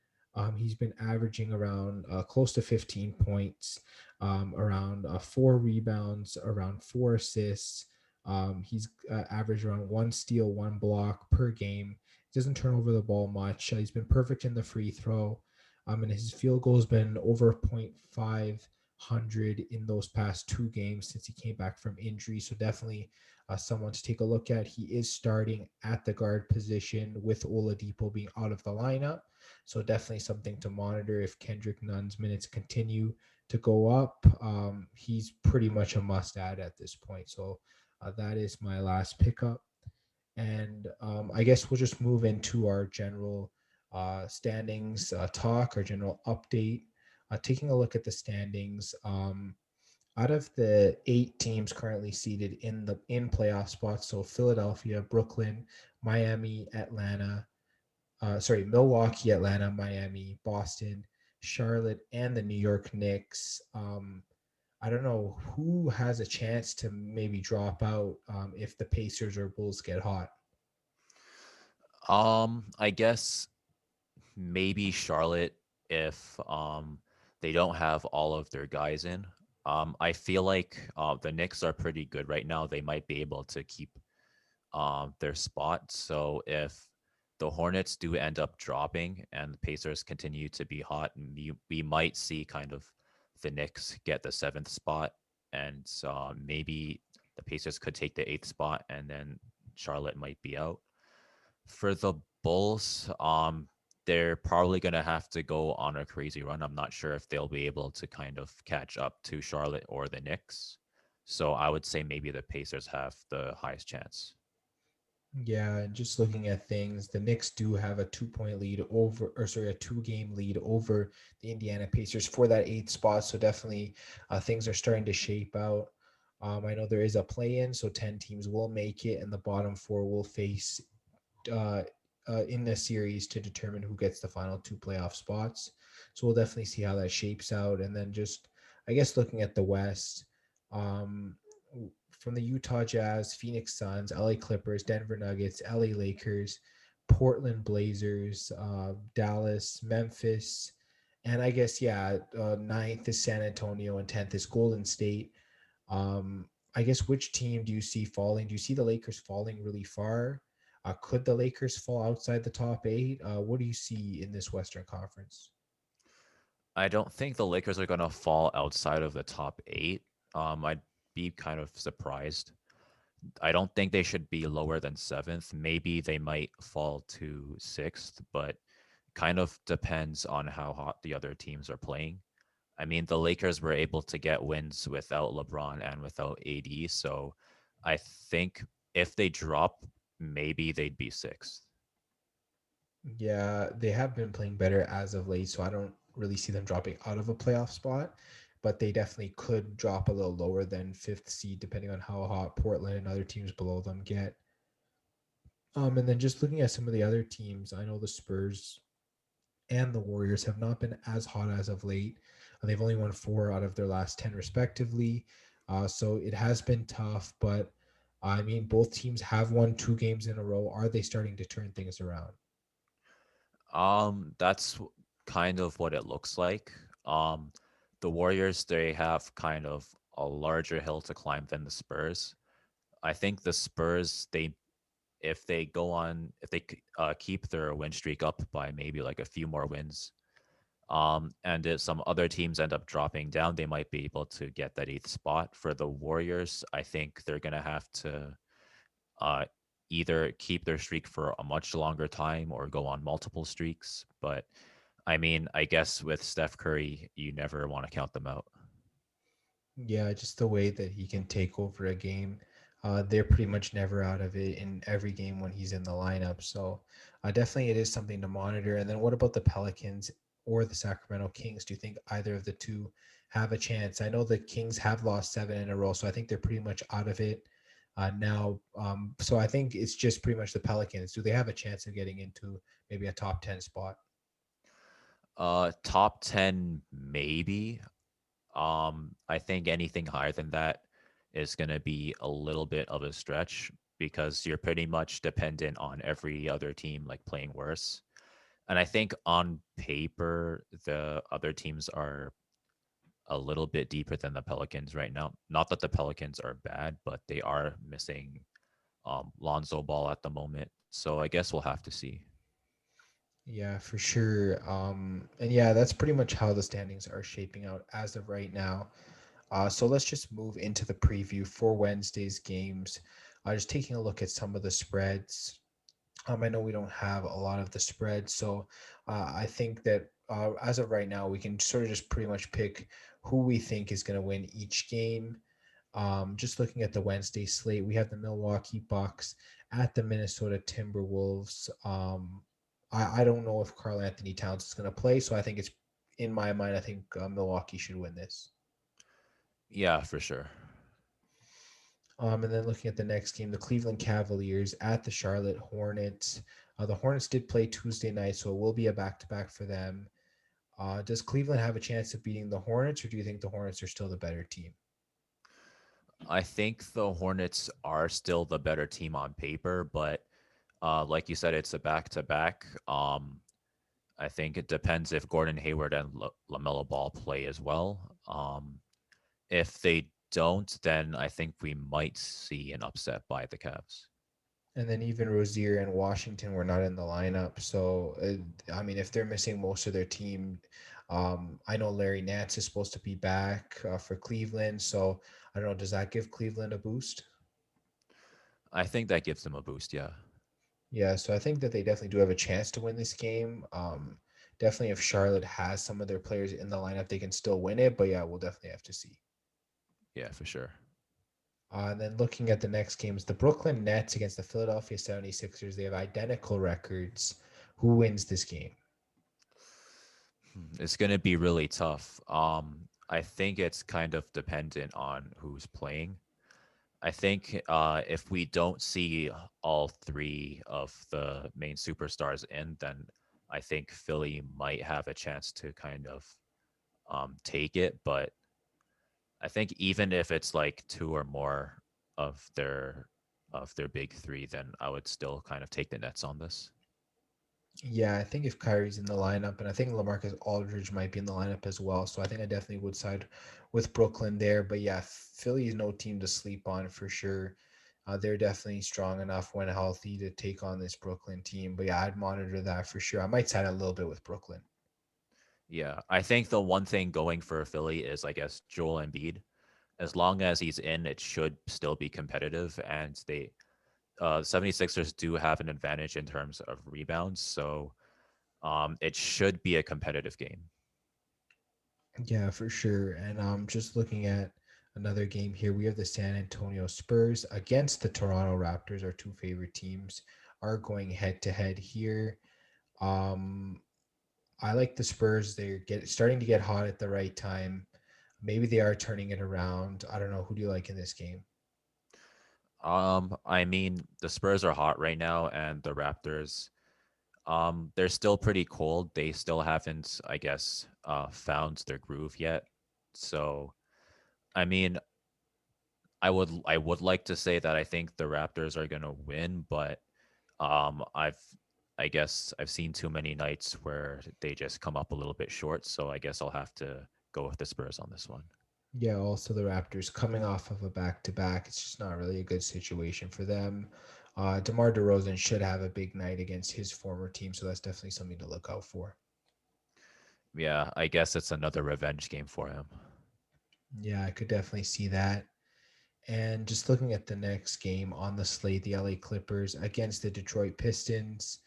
Speaker 1: He's been averaging around close to 15 points, around 4 rebounds, around 4 assists. He's averaged around 1 steal, 1 block per game. He doesn't turn over the ball much. He's been perfect in the free throw. And his field goal has been over .500 in those past 2 games since he came back from injury. So definitely someone to take a look at. He is starting at the guard position with Oladipo being out of the lineup. So definitely something to monitor if Kendrick Nunn's minutes continue to go up. He's pretty much a must add at this point. So that is my last pickup. And I guess we'll just move into our general standings talk, our general update. Taking a look at the standings. Out of the 8 teams currently seated in playoff spots, so Philadelphia, Brooklyn, Miami, Atlanta, Milwaukee, Atlanta, Miami, Boston, Charlotte, and the New York Knicks. I don't know who has a chance to maybe drop out if the Pacers or Bulls get hot.
Speaker 2: I guess maybe Charlotte if they don't have all of their guys in. I feel like the Knicks are pretty good right now. They might be able to keep their spot. So if the Hornets do end up dropping and the Pacers continue to be hot, we might see kind of the Knicks get the seventh spot, and maybe the Pacers could take the eighth spot, and then Charlotte might be out. For the Bulls, they're probably going to have to go on a crazy run. I'm not sure if they'll be able to kind of catch up to Charlotte or the Knicks. So I would say maybe the Pacers have the highest chance.
Speaker 1: Yeah, and just looking at things, the Knicks do have a 2 point lead a 2 game lead over the Indiana Pacers for that eighth spot. So definitely things are starting to shape out. I know there is a play in, so 10 teams will make it, and the bottom four will face uh, in the series to determine who gets the final two playoff spots. So we'll definitely see how that shapes out. And then just, I guess, looking at the West, um, from the Utah Jazz, Phoenix Suns, LA Clippers, Denver Nuggets, LA Lakers, Portland Blazers, Dallas, Memphis, and I guess, yeah, ninth is San Antonio and 10th is Golden State. I guess which team do you see falling? Do you see the Lakers falling really far? Could the Lakers fall outside the top eight? What do you see in this Western Conference?
Speaker 2: I don't think the Lakers are going to fall outside of the top eight. I'd be kind of surprised. I don't think they should be lower than seventh. Maybe they might fall to sixth, but kind of depends on how hot the other teams are playing. I mean, the Lakers were able to get wins without LeBron and without AD. So I think if they drop, maybe they'd be sixth.
Speaker 1: Yeah, they have been playing better as of late, so I don't really see them dropping out of a playoff spot, but they definitely could drop a little lower than fifth seed, depending on how hot Portland and other teams below them get. And then just looking at some of the other teams, I know the Spurs and the Warriors have not been as hot as of late. They've only won 4 out of their last 10, respectively. So it has been tough, but I mean, both teams have won 2 games in a row. Are they starting to turn things around?
Speaker 2: That's kind of what it looks like. Um, the Warriors, they have kind of a larger hill to climb than the Spurs. I think the Spurs, they if they go on, if they keep their win streak up by maybe like a few more wins, and if some other teams end up dropping down, they might be able to get that eighth spot. For the Warriors, I think they're gonna have to uh, either keep their streak for a much longer time or go on multiple streaks. But I mean, I guess with Steph Curry, you never want to count them out.
Speaker 1: Yeah, just the way that he can take over a game. They're pretty much never out of it in every game when he's in the lineup. So definitely it is something to monitor. And then what about the Pelicans or the Sacramento Kings? Do you think either of the two have a chance? I know the Kings have lost 7 in a row, so I think they're pretty much out of it now. So I think it's just pretty much the Pelicans. Do they have a chance of getting into maybe a top 10 spot?
Speaker 2: Top 10, maybe. I think anything higher than that is going to be a little bit of a stretch because you're pretty much dependent on every other team like playing worse. And I think on paper, the other teams are a little bit deeper than the Pelicans right now. Not that the Pelicans are bad, but they are missing Lonzo Ball at the moment. So I guess we'll have to see.
Speaker 1: Yeah, for sure. And yeah, that's pretty much how the standings are shaping out as of right now. So let's just move into the preview for Wednesday's games. Just taking a look at some of the spreads. I know we don't have a lot of the spreads, so I think that as of right now, we can sort of just pretty much pick who we think is going to win each game. Just looking at the Wednesday slate, we have the Milwaukee Bucks at the Minnesota Timberwolves. I don't know if Carl Anthony Towns is going to play, so I think it's in my mind. I think Milwaukee should win this.
Speaker 2: Yeah, for sure.
Speaker 1: And then looking at the next game, the Cleveland Cavaliers at the Charlotte Hornets. The Hornets did play Tuesday night, so it will be a back to back for them. Does Cleveland have a chance of beating the Hornets, or do you think the Hornets are still the better team?
Speaker 2: I think the Hornets are still the better team on paper, but like you said, it's a back to back. I think it depends if Gordon Hayward and LaMelo Ball play as well. If they don't, then I think we might see an upset by the Cavs.
Speaker 1: And then even Rozier and Washington were not in the lineup. So, I mean, if they're missing most of their team, I know Larry Nance is supposed to be back for Cleveland. So, I don't know. Does that give Cleveland a boost?
Speaker 2: I think that gives them a boost. Yeah,
Speaker 1: Yeah. So, I think that they definitely do have a chance to win this game. Definitely, if Charlotte has some of their players in the lineup, they can still win it. But yeah, we'll definitely have to see.
Speaker 2: yeah, for sure.
Speaker 1: And then looking at the next games, the Brooklyn Nets against the Philadelphia 76ers, they have identical records. Who wins this game?
Speaker 2: It's going to be really tough. I think it's kind of dependent on who's playing. I think if we don't see all three of the main superstars in, then I think Philly might have a chance to kind of take it. But I think even if it's like two or more of their big three, then I would still kind of take the Nets on this.
Speaker 1: Yeah, I think if Kyrie's in the lineup, and I think LaMarcus Aldridge might be in the lineup as well. So I think I definitely would side with Brooklyn there. But yeah, Philly is no team to sleep on for sure. They're definitely strong enough when healthy to take on this Brooklyn team. But yeah, I'd monitor that for sure. I might side a little bit with Brooklyn.
Speaker 2: Yeah, I think the one thing going for Philly is, I guess, Joel Embiid. As long as he's in, it should still be competitive. And the 76ers do have an advantage in terms of rebounds. So it should be a competitive game.
Speaker 1: Yeah, for sure. And just looking at another game here, we have the San Antonio Spurs against the Toronto Raptors. Our two favorite teams are going head to head here. Um, I like the Spurs. They're starting to get hot at the right time. Maybe they are turning it around. I don't know. Who do you like in this game?
Speaker 2: I mean, the Spurs are hot right now, and the Raptors, they're still pretty cold. They still haven't, I guess, found their groove yet. So, I mean, I would like to say that I think the Raptors are gonna win, but I've I guess I've seen too many nights where they just come up a little bit short. So I guess I'll have to go with the Spurs on this one.
Speaker 1: Yeah, also the Raptors coming off of a back to back. It's just not really a good situation for them. DeMar DeRozan should have a big night against his former team, so that's definitely something to look out for.
Speaker 2: Yeah, I guess it's another revenge game for him.
Speaker 1: Yeah, I could definitely see that. And just looking at the next game on the slate, the LA Clippers against the Detroit Pistons.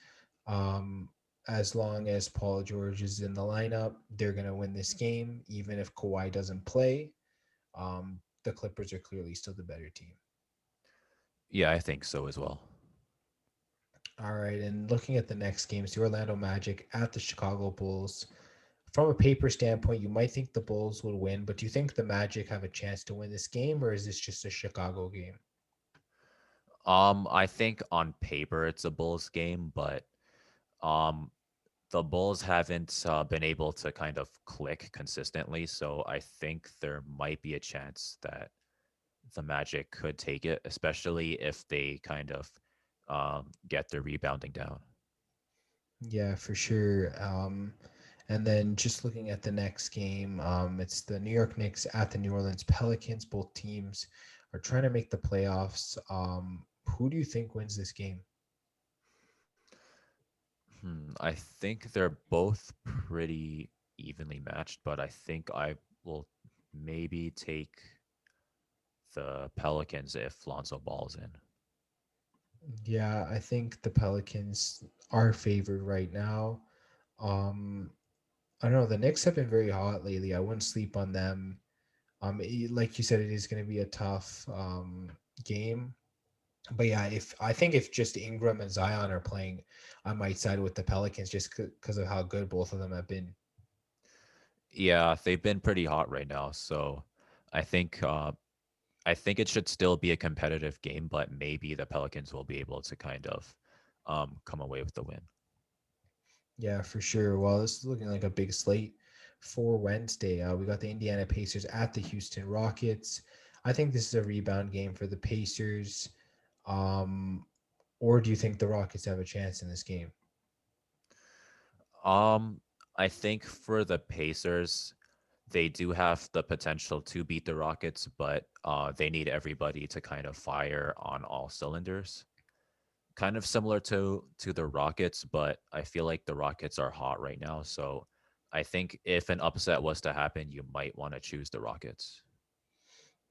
Speaker 1: Um, as long as Paul George is in the lineup, they're going to win this game, even if Kawhi doesn't play. The Clippers are clearly still the better team.
Speaker 2: Yeah, I think so as well.
Speaker 1: All right, and looking at the next games, the Orlando Magic at the Chicago Bulls. From a paper standpoint, you might think the Bulls would win, but do you think the Magic have a chance to win this game, or is this just a Chicago game?
Speaker 2: I think on paper it's a Bulls game, but um, the Bulls haven't been able to kind of click consistently. So I think there might be a chance that the Magic could take it, especially if they kind of get their rebounding down.
Speaker 1: Yeah, for sure. And then just looking at the next game, it's the New York Knicks at the New Orleans Pelicans. Both teams are trying to make the playoffs. Who do you think wins this game?
Speaker 2: I think they're both pretty evenly matched, but I think I will maybe take the Pelicans if Lonzo Ball's in.
Speaker 1: Yeah, I think the Pelicans are favored right now. Um, I don't know. The Knicks have been very hot lately. I wouldn't sleep on them. Like you said, it is going to be a tough game. But yeah, if I think if just Ingram and Zion are playing, I might side with the Pelicans just because of how good both of them have been.
Speaker 2: Yeah, they've been pretty hot right now. So I think I think it should still be a competitive game, but maybe the Pelicans will be able to kind of come away with the win.
Speaker 1: Yeah, for sure. Well, this is looking like a big slate for Wednesday. We got the Indiana Pacers at the Houston Rockets. I think this is a rebound game for the Pacers. Um, or do you think the Rockets have a chance in this game?
Speaker 2: Um, I think for the Pacers, they do have the potential to beat the Rockets, but they need everybody to kind of fire on all cylinders. Kind of similar to the Rockets, but I feel like the Rockets are hot right now. So I think if an upset was to happen, you might want to choose the Rockets.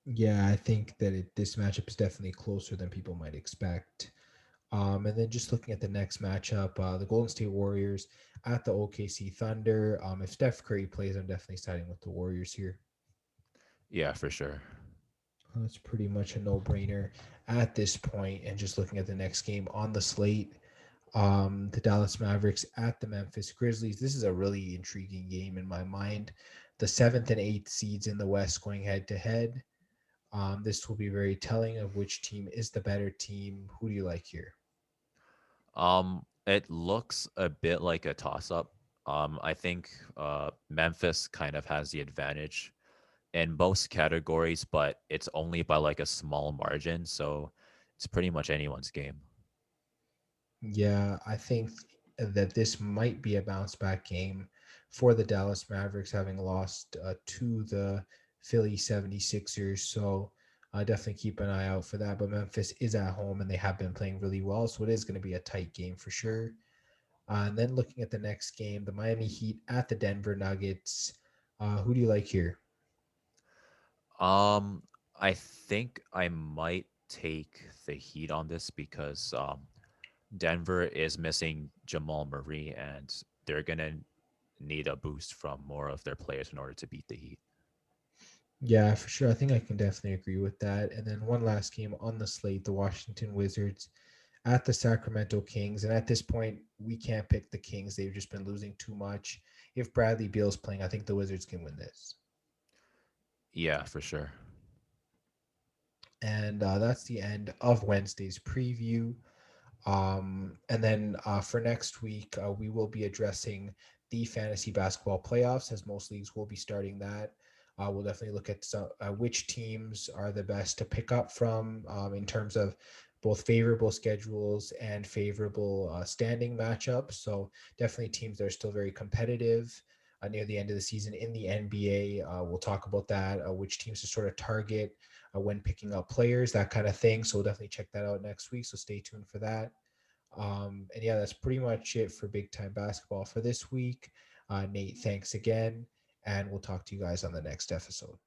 Speaker 1: Yeah, I think that this matchup is definitely closer than people might expect. And then just looking at the next matchup, the Golden State Warriors at the OKC Thunder. If Steph Curry plays, I'm definitely siding with the Warriors here.
Speaker 2: Yeah, for sure.
Speaker 1: It's pretty much a no-brainer at this point. And just looking at the next game on the slate, the Dallas Mavericks at the Memphis Grizzlies. This is a really intriguing game in my mind. The seventh and eighth seeds in the West going head to head. This will be very telling of which team is the better team. Who do you like here?
Speaker 2: It looks a bit like a toss up. I think Memphis kind of has the advantage in most categories, but it's only by like a small margin, so it's pretty much anyone's game.
Speaker 1: Yeah, I think that this might be a bounce back game for the Dallas Mavericks, having lost to the Philly 76ers. So definitely keep an eye out for that. But Memphis is at home and they have been playing really well. So it is going to be a tight game for sure. And then looking at the next game, the Miami Heat at the Denver Nuggets. Who do you like here?
Speaker 2: Um, I think I might take the Heat on this because Denver is missing Jamal Murray, and they're gonna need a boost from more of their players in order to beat the Heat.
Speaker 1: Yeah, for sure. I think I can definitely agree with that. And then one last game on the slate, the Washington Wizards at the Sacramento Kings. And at this point, we can't pick the Kings. They've just been losing too much. If Bradley Beal's playing, I think the Wizards can win this.
Speaker 2: Yeah, for sure.
Speaker 1: And that's the end of Wednesday's preview. And then for next week, we will be addressing the fantasy basketball playoffs as most leagues will be starting that. We'll definitely look at which teams are the best to pick up from in terms of both favorable schedules and favorable standing matchups. So definitely teams that are still very competitive near the end of the season in the NBA. We'll talk about that, which teams to sort of target when picking up players, that kind of thing. So we'll definitely check that out next week. So stay tuned for that. And yeah, that's pretty much it for big time basketball for this week. Nate, thanks again. And we'll talk to you guys on the next episode.